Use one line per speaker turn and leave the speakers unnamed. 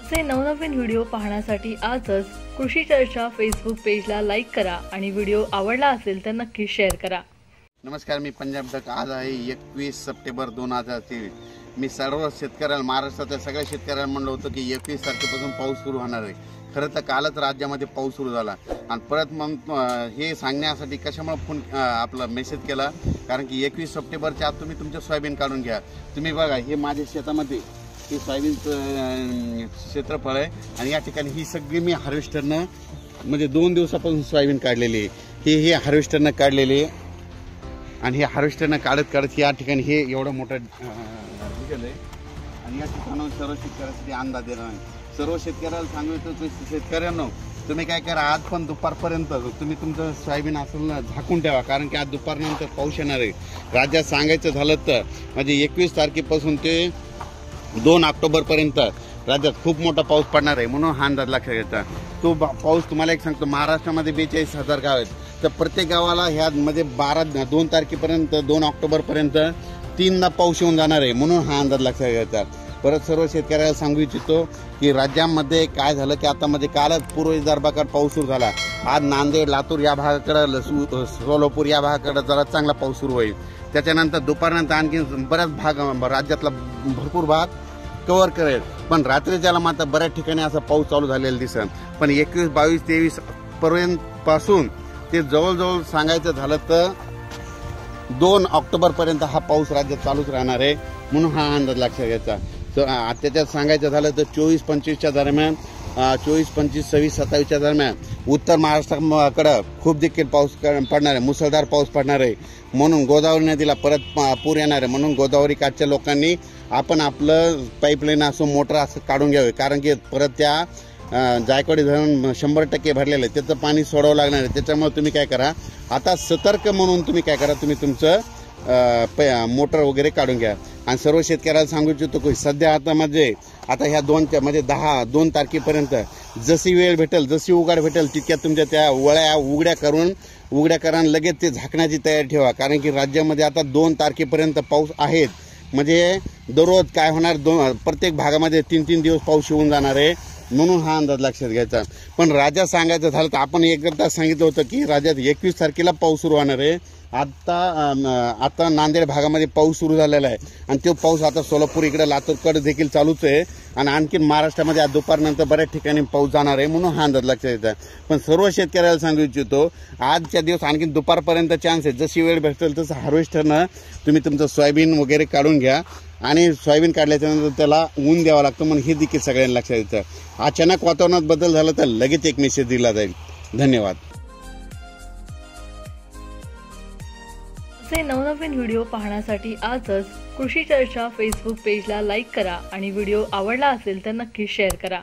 असे नवनवीन व्हिडिओ पाहण्यासाठी आजच कृषी चर्चा फेसबुक पेजला लाईक करा आणि व्हिडिओ आवडला असेल तर नक्की शेअर करा।
नमस्कार, मी पंजाब डक। आज आहे 21 सप्टेंबर 2023। मी सर्व शेतकऱ्यांना, महाराष्ट्रातल्या सगळ्या शेतकऱ्यांना म्हणलं होतं की 21 तारखेपासून पाऊस सुरू होणार आहे। खरं तर कालच राज्यामध्ये पाऊस सुरू झाला आणि परत मग हे सांगण्यासाठी कशामुळे फोन आपला मेसेज केला, कारण की 21 सप्टेंबरच्या आत तुम्ही तुमचं सोयाबीन काढून घ्या। तुम्ही बघा, हे माझ्या शेतामध्ये हे सोयाबीनचं क्षेत्रफळ आहे आणि या ठिकाणी ही सगळी मी हार्वेस्टरनं म्हणजे 2 दिवसापासून सोयाबीन काढलेली आहे। हे हार्वेस्टरनं काढलेली आहे आणि हे हार्वेस्टरनं काढत या ठिकाणी हे एवढं मोठं निघालं आहे आणि या ठिकाणी सर्व शेतकऱ्यांसाठी अंदाज देणार आहे। सर्व शेतकऱ्याला सांगतो की शेतकऱ्यांनो, तुम्ही काय करा, आज पण दुपारपर्यंत तुम्ही तुमचं सोयाबीन असेल ना झाकून ठेवा, कारण की आज दुपारनंतर पाऊस येणार आहे। राज्यात सांगायचं झालं तर म्हणजे 21 तारखेपासून ते 2 ऑक्टोबरपर्यंत राज्यात खूप मोठा पाऊस पडणार आहे, म्हणून हा अंदाज लक्षात घ्यायचा। तो पाऊस तुम्हाला एक सांगतो, महाराष्ट्रामध्ये 42,000 गाव आहेत, तर प्रत्येक गावाला ह्यामध्ये 2 तारखेपर्यंत 2 ऑक्टोबरपर्यंत 3दा पाऊस येऊन जाणार आहे, म्हणून हा अंदाज लक्षात घ्यायचा। परत सर्व शेतकऱ्याला सांगू इच्छितो की राज्यामध्ये काय झालं की आता मध्ये कालच पूर्व विदर्भाकडे पाऊस सुरू झाला। आज नांदेड, लातूर या भागाकडे, सोलापूर या भागाकडे जरा चांगला पाऊस सुरू होईल। त्याच्यानंतर दुपारनंतर आणखी बऱ्याच भाग राज्यातला भरपूर भाग कव्हर करेल, पण रात्रीच्याला मात्र बऱ्याच ठिकाणी असा पाऊस चालू झालेला दिसेल। पण 21, 22, 23 पर्यंत पासून ते जवळजवळ सांगायचं झालं तर 2 ऑक्टोबरपर्यंत हा पाऊस राज्यात चालूच राहणार आहे, म्हणून हा अंदाज लक्षात घ्यायचा। त्याच्यात सांगायचं झालं तर 24-25च्या दरम्यान, 24-25, 26-27च्या दरम्यान उत्तर महाराष्ट्राकडं खूप देखील पाऊस पडणार आहे, मुसळधार पाऊस पडणार आहे, म्हणून गोदावरी नदीला परत पूर येणार आहे। म्हणून गोदावरी काठच्या लोकांनी आपण आपलं पाईपलाईन असो, मोटर असं काढून घ्यावे, कारण की परत त्या जायकवाडी धरण 100% भरलेलं आहे, त्याचं पाणी सोडावं लागणार आहे। त्याच्यामुळे तुम्ही काय करा, आता सतर्क म्हणून तुम्ही काय करा, तुम्ही तुमचं मोटर वगैरे काढून घ्या। आणि सर्व शेतकऱ्याला सांगू इच्छितो की सध्या आता ह्या 2 तारखेपर्यंत जशी वेळ भेटेल, जशी उघाड भेटेल, तितक्या तुमच्या त्या वळ्या उघड्या करा, लगेच ते झाकण्याची तयारी ठेवा, कारण की राज्यामध्ये आता 2 तारखेपर्यंत पाऊस आहेत। म्हणजे दररोज काय होणार, प्रत्येक भागामध्ये 3-3 दिवस पाऊस येऊन जाणार आहे, म्हणून हा अंदाज लक्षात घ्यायचा। पण राज्यात सांगायचं झालं तर आपण एकदा सांगितलं होतं की राज्यात 21 तारखेला पाऊस सुरू होणार आहे। आता नांदेड भागामध्ये पाऊस सुरू झालेला आहे आणि तो पाऊस आता सोलापूर इकडे, लातूरकडे देखील चालूच आहे आणि आणखी महाराष्ट्रामध्ये आज दुपारनंतर बऱ्याच ठिकाणी पाऊस जाणार आहे, म्हणून हा अंदाज लक्षात घ्यायचा। पण सर्व शेतकऱ्याला सांगू इच्छितो, आजच्या दिवस आणखी दुपारपर्यंत चान्स आहे, जशी वेळ भेटेल तसं हार्वेस्टरनं तुम्ही तुमचं सोयाबीन वगैरे काढून घ्या आणि सोयाबीन काढल्याच्यानंतर त्याला ऊन द्यावं लागतं, म्हणून हे देखील सगळ्यांना लक्षात घ्यायचं। अचानक वातावरणात बदल झाला तर लगेच एक मेसेज दिला जाईल। धन्यवाद।
असे नवनवीन व्हिडिओ पाहण्यासाठी आजच कृषी चर्चा फेसबुक पेजला लाईक करा आणि व्हिडिओ आवडला असेल तर नक्की शेअर करा।